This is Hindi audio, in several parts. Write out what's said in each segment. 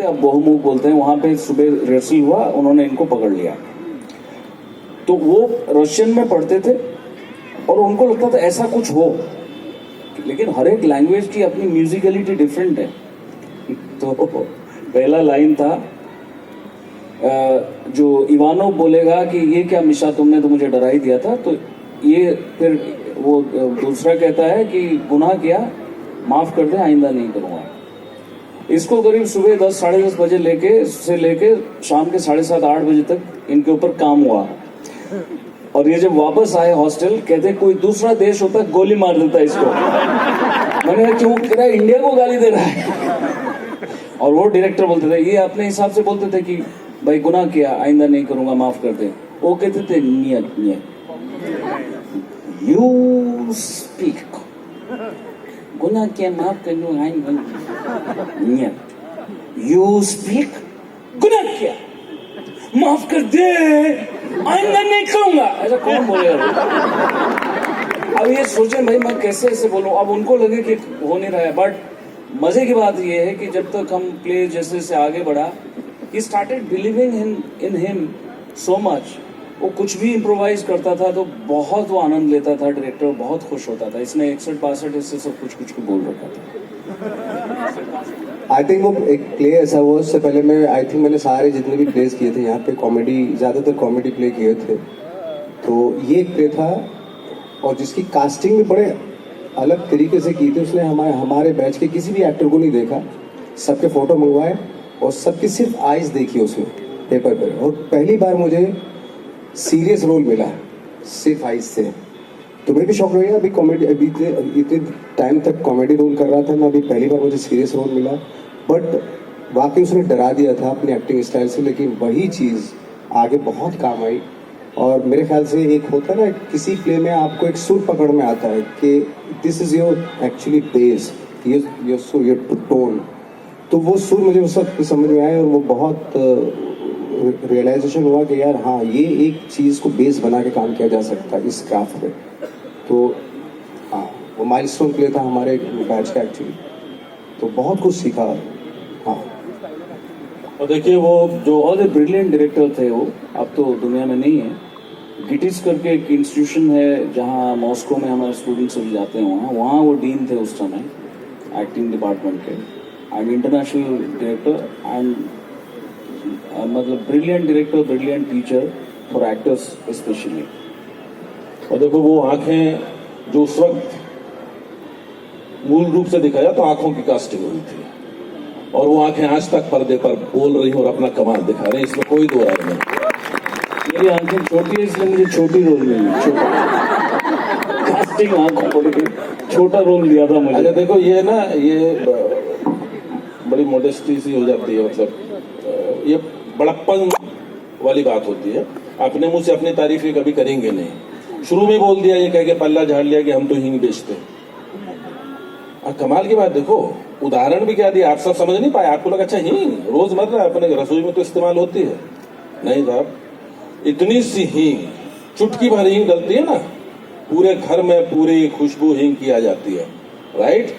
अब बहुमुख बोलते हैं, वहां पे सुबह रिहर्सल हुआ, उन्होंने इनको पकड़ लिया। तो वो रशियन में पढ़ते थे और उनको लगता था ऐसा कुछ हो, लेकिन हर एक लैंग्वेज की अपनी म्यूजिकलिटी डिफरेंट है। तो पहला लाइन था जो इवानोव बोलेगा कि ये क्या मिशा, तुमने तो मुझे डरा ही दिया था। तो ये फिर वो दूसरा कहता है कि गुनाह किया, माफ कर दे, आइंदा नहीं करूंगा। इसको करीब सुबह 10 साढ़े 10 बजे लेके शाम के 7:30-8 बजे तक इनके ऊपर काम हुआ। और ये जब वापस आए हॉस्टल, कहते कोई दूसरा देश होता गोली मार देता इसको। मैंने कहा क्यों? कह रहा है इंडिया को गाली दे रहा है। और वो डायरेक्टर बोलते थे, ये अपने हिसाब से बोलते थे कि भाई गुनाह किया, आइंदा नहीं करूंगा, माफ कर दे। वो कहते थे नियत यू स्पीक, गुनाह किया, माफ कर दूंगा, आइंदा यू स्पीक, गुनाह किया, माफ कर दे, आइंदा नहीं करूंगा। ऐसा कौन बोलेगा? अब ये सोचें भाई मैं कैसे ऐसे बोलूं। अब उनको लगे कि हो नहीं रहा है, बट मजे की बात ये है कि जब तक हम प्ले जैसे जैसे आगे बढ़ा, he started believing in him so much। वो कुछ भी इम्प्रोवाइज करता था तो बहुत वो आनंद लेता था, डायरेक्टर बहुत खुश होता था। इसने 61-62 इससे सब कुछ को बोल रखा था। आई थिंक वो एक प्ले ऐसा हुआ, उससे पहले मैंने सारे जितने भी प्लेस किए थे यहाँ पे कॉमेडी, ज़्यादातर कॉमेडी प्ले किए थे। तो ये एक प्ले था और जिसकी कास्टिंग भी बड़े अलग तरीके से की थी। उसने हमारे बैच के किसी भी एक्टर को नहीं देखा, सबके फोटो मंगवाए और सबकी सिर्फ आइज देखी उसने पेपर पर। और पहली बार मुझे सीरियस रोल मिला सिर्फ आइज से, तो मैं भी शौक रही। अभी कॉमेडी, अभी इतने टाइम तक कॉमेडी रोल कर रहा था मैं, अभी पहली बार मुझे सीरियस रोल मिला। बट वाकई उसने डरा दिया था अपनी एक्टिंग स्टाइल से, लेकिन वही चीज़ आगे बहुत काम आई। और मेरे ख्याल से एक होता है ना, किसी प्ले में आपको एक सुर पकड़ में आता है कि this is your actually base, your tone. तो वो सुर मुझे उस वक्त समझ में आया और वो बहुत रियलाइजेशन हुआ कि यार हाँ, ये एक चीज़ को बेस बना के काम किया जा सकता है इस क्राफ्ट में। तो हाँ, वो माइलस्टोन प्ले था हमारे बैच का एक्चुअली, तो बहुत कुछ सीखा। हाँ, और देखिए वो जो ऑल द ब्रिलियंट डायरेक्टर थे वो अब तो दुनिया में नहीं है। गिटिस करके एक इंस्टीट्यूशन है जहाँ मॉस्को में हमारे स्टूडेंट्स सभी जाते हैं, वहाँ वो डीन थे उस समय एक्टिंग डिपार्टमेंट के, एंड इंटरनेशनल डायरेक्टर एंड मतलब brilliant director, brilliant teacher for actors specially. और देखो वो आंखें जो उस वक्त मूल रूप से दिखाया तो आंखों की कास्टिंग हुई थी, और वो आंखें आज तक पर्दे पर बोल रही और अपना कमाल दिखा रही, इसमें कोई दो राय नहीं। मेरी आंखें छोटी है इसलिए मुझे छोटी रोल मिली, कास्टिंग आंखों पर छोटा रोल लिया था मुझे। अच्छा देखो ये ना, ये बड़ी मोडेस्टी सी हो जाती है, मतलब ये बड़प्पन वाली बात होती है। अपने मुंह से अपनी तारीफ ये कभी करेंगे नहीं। शुरू में बोल दिया ये कह के पल्ला झाड़ लिया कि हम तो हींग बेचते हैं। कमाल की बात देखो, उदाहरण भी क्या दिया, आप सब समझ नहीं पाए। आपको लगा अच्छा हींग रोजमर्रा अपने रसोई में तो इस्तेमाल होती है, नहीं साहब, इतनी सी हींग, चुटकी भर हींग डलती है ना, पूरे घर में पूरी खुशबू हींग की आ जाती है, राइट।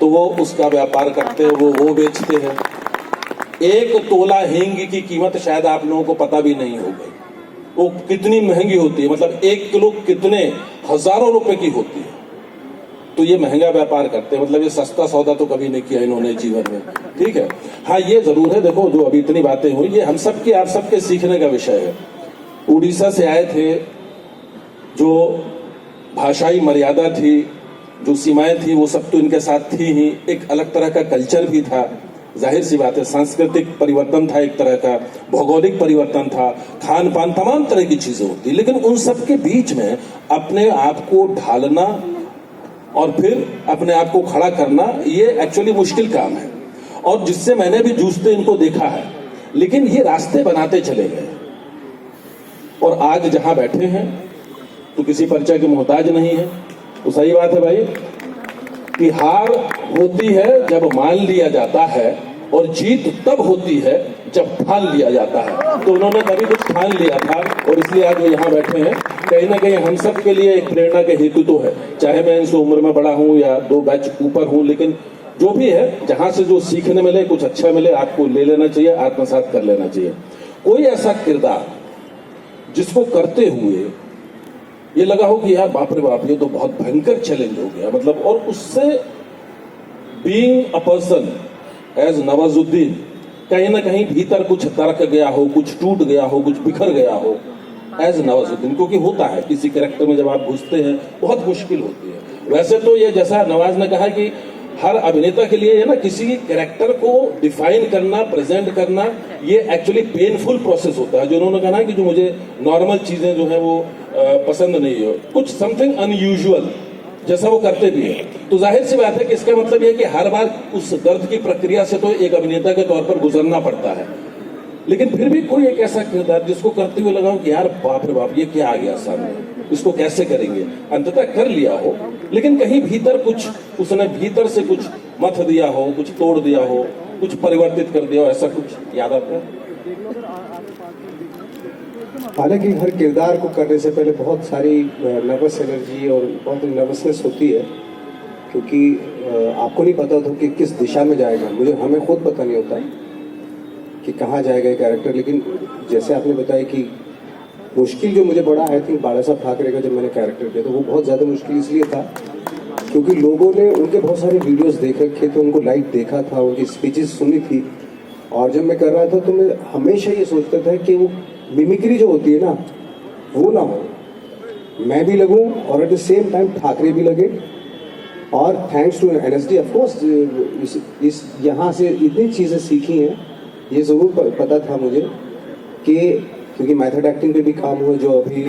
तो वो उसका व्यापार करते हैं, वो बेचते हैं। एक तोला हींग की कीमत शायद आप लोगों को पता भी नहीं होगी, वो कितनी महंगी होती है, मतलब 1 किलो कितने हजारों रुपए की होती है। तो ये महंगा व्यापार करते हैं, मतलब ये सस्ता सौदा तो कभी नहीं किया इन्होंने जीवन में, ठीक है। हाँ ये जरूर है, देखो जो अभी इतनी बातें हुई ये हम सबके, आप सबके सीखने का विषय है। उड़ीसा से आए थे, जो भाषाई मर्यादा थी, जो सीमाएं थी, वो सब तो इनके साथ थी ही। एक अलग तरह का कल्चर भी था, जाहिर सी बात है, सांस्कृतिक परिवर्तन था, एक तरह का भौगोलिक परिवर्तन था, खान पान, तमाम तरह की चीजें होती। लेकिन उन सब के बीच में अपने आप को ढालना और फिर अपने आप को खड़ा करना, ये एक्चुअली मुश्किल काम है, और जिससे मैंने भी जूझते इनको देखा है। लेकिन ये रास्ते बनाते चले गए, और आज जहां बैठे हैं तो किसी परिचय के मोहताज नहीं है। तो सही बात है भाई कि हार होती है जब मान लिया जाता है, और जीत तब होती है जब ठान लिया जाता है। तो उन्होंने कभी कुछ ठान लिया था, और इसलिए आज वो यहाँ बैठे हैं। कहीं ना कहीं हम सब के लिए एक प्रेरणा के हेतु तो है, चाहे मैं इनसे उम्र में बड़ा हूँ या 2 बैच ऊपर हूँ, लेकिन जो भी है, जहां से जो सीखने मिले, कुछ अच्छा मिले, आपको ले लेना चाहिए, आत्मसात कर लेना चाहिए। कोई ऐसा किरदार जिसको करते हुए ये लगा हो कि यार बाप रे बाप, ये तो बहुत भयंकर चैलेंज हो गया, मतलब, और उससे being a person as Nawazuddin कहीं ना कहीं भीतर कुछ तर्क गया हो, कुछ टूट गया हो, कुछ बिखर गया हो एज नवाजुद्दीन, क्योंकि होता है किसी कैरेक्टर में जब आप घुसते हैं बहुत मुश्किल होती है। वैसे तो ये जैसा नवाज ने कहा कि हर अभिनेता के लिए ना किसी कैरेक्टर को डिफाइन करना, प्रेजेंट करना, ये एक्चुअली पेनफुल प्रोसेस होता है। जो उन्होंने कहा कि जो मुझे नॉर्मल चीजें जो है वो पसंद नहीं है, कुछ समथिंग अनयूजुअल जैसा वो करते भी है, तो जाहिर सी बात है कि इसका मतलब ये है कि हर बार उस दर्द की प्रक्रिया से तो एक अभिनेता के तौर पर गुजरना पड़ता है। लेकिन फिर भी कोई एक ऐसा किरदार जिसको करते हुए लगा कि यार बाप रे बाप, ये क्या आ गया सामने, इसको कैसे करेंगे, अंततः कर लिया हो, लेकिन कहीं भीतर कुछ उसने भीतर से कुछ मथ दिया हो, कुछ तोड़ दिया हो, कुछ परिवर्तित कर दिया हो, ऐसा कुछ याद आता है? हालांकि हर किरदार को करने से पहले बहुत सारी नर्वस एनर्जी और बहुत नर्वसनेस होती है, क्योंकि आपको नहीं पता होता कि किस दिशा में जाएगा। हमें खुद पता नहीं होता कि कहाँ जाएगा ये कैरेक्टर। लेकिन जैसे आपने बताया कि मुश्किल जो मुझे पड़ा, आई थिंक बाला साहब ठाकरे का जब मैंने कैरेक्टर किया तो वो बहुत ज़्यादा मुश्किल इसलिए था क्योंकि लोगों ने उनके बहुत सारे वीडियोस देख रखे थे, उनको लाइव देखा था, उनकी स्पीचेस सुनी थी, और जब मैं कर रहा था तो मैं हमेशा ये सोचता था कि वो मिमिक्री जो होती है ना, वो ना हो, मैं भी लगूं और at the same time Thackeray भी लगे। और thanks to NSD of course इस यहाँ से इतनी चीज़ें सीखी हैं। ये ज़रूर पता था मुझे कि क्योंकि मेथड एक्टिंग पे भी काम हुआ, जो अभी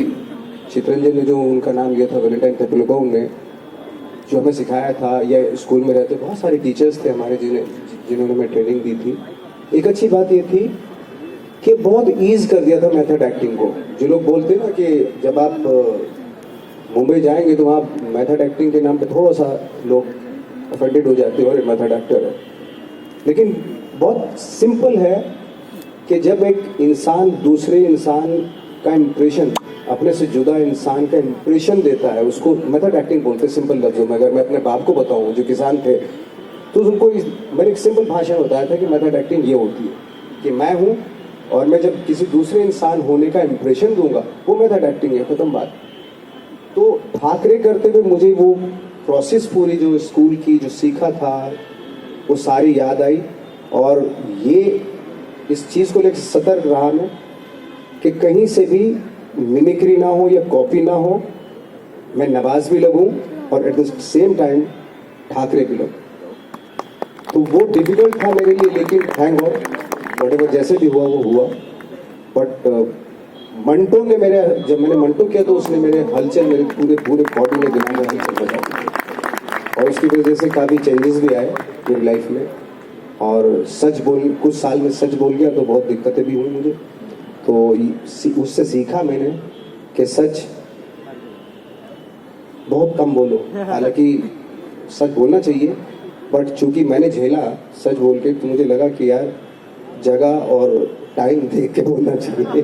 चित्रंजन ने जो उनका नाम लिया था, वैलेंटाइन तेपलुगोन ने जो हमें सिखाया था, या स्कूल में रहते बहुत सारे टीचर्स थे हमारे जिन्होंने हमें ट्रेनिंग दी थी। एक अच्छी बात ये थी कि बहुत ईज कर दिया था मेथड एक्टिंग को। जो लोग बोलते ना कि जब आप मुंबई जाएंगे तो वहाँ मेथड एक्टिंग के नाम पे थोड़ा सा लोग अफेंडेड हो जाते हैं और मेथड एक्टर है, लेकिन बहुत सिंपल है कि जब एक इंसान दूसरे इंसान का इम्प्रेशन, अपने से जुदा इंसान का इम्प्रेशन देता है, उसको मेथड एक्टिंग बोलते हैं सिंपल लफ्जों में। अगर मैं अपने बाप को बताऊँ जो किसान थे, तो उनको मैंने एक सिंपल भाषा में बताया था कि मेथड एक्टिंग ये होती है कि मैं हूँ और मैं जब किसी दूसरे इंसान होने का इम्प्रेशन दूंगा, वो मेथड एक्टिंग है, खत्म बात। तो ठाकरे करते हुए मुझे वो प्रोसेस पूरी जो स्कूल की जो सीखा था वो सारी याद आई, और ये इस चीज़ को लेकर सतर्क रहा मैं कि कहीं से भी मिमिक्री ना हो या कॉपी ना हो, मैं नवाज भी लगूं और at the same time Thackeray भी लगूं। तो वो डिफिकल्ट था मेरे लिए, लेकिन थैंक गॉड व्हाटएवर जैसे भी हुआ वो हुआ। बट मंटो ने जब मैंने मंटो किया तो उसने मेरे हलचल, मेरे पूरे बॉडी में, दिमाग में हलचल बचा दी, और उसकी वजह से काफ़ी चेंजेस भी आए मेरी लाइफ में। और कुछ साल में सच बोल गया तो बहुत दिक्कतें भी हुई मुझे। तो उससे सीखा मैंने कि सच बहुत कम बोलो, हालांकि सच बोलना चाहिए, बट चूंकि मैंने झेला सच बोल के, तो मुझे लगा कि यार जगह और टाइम देख के बोलना चाहिए।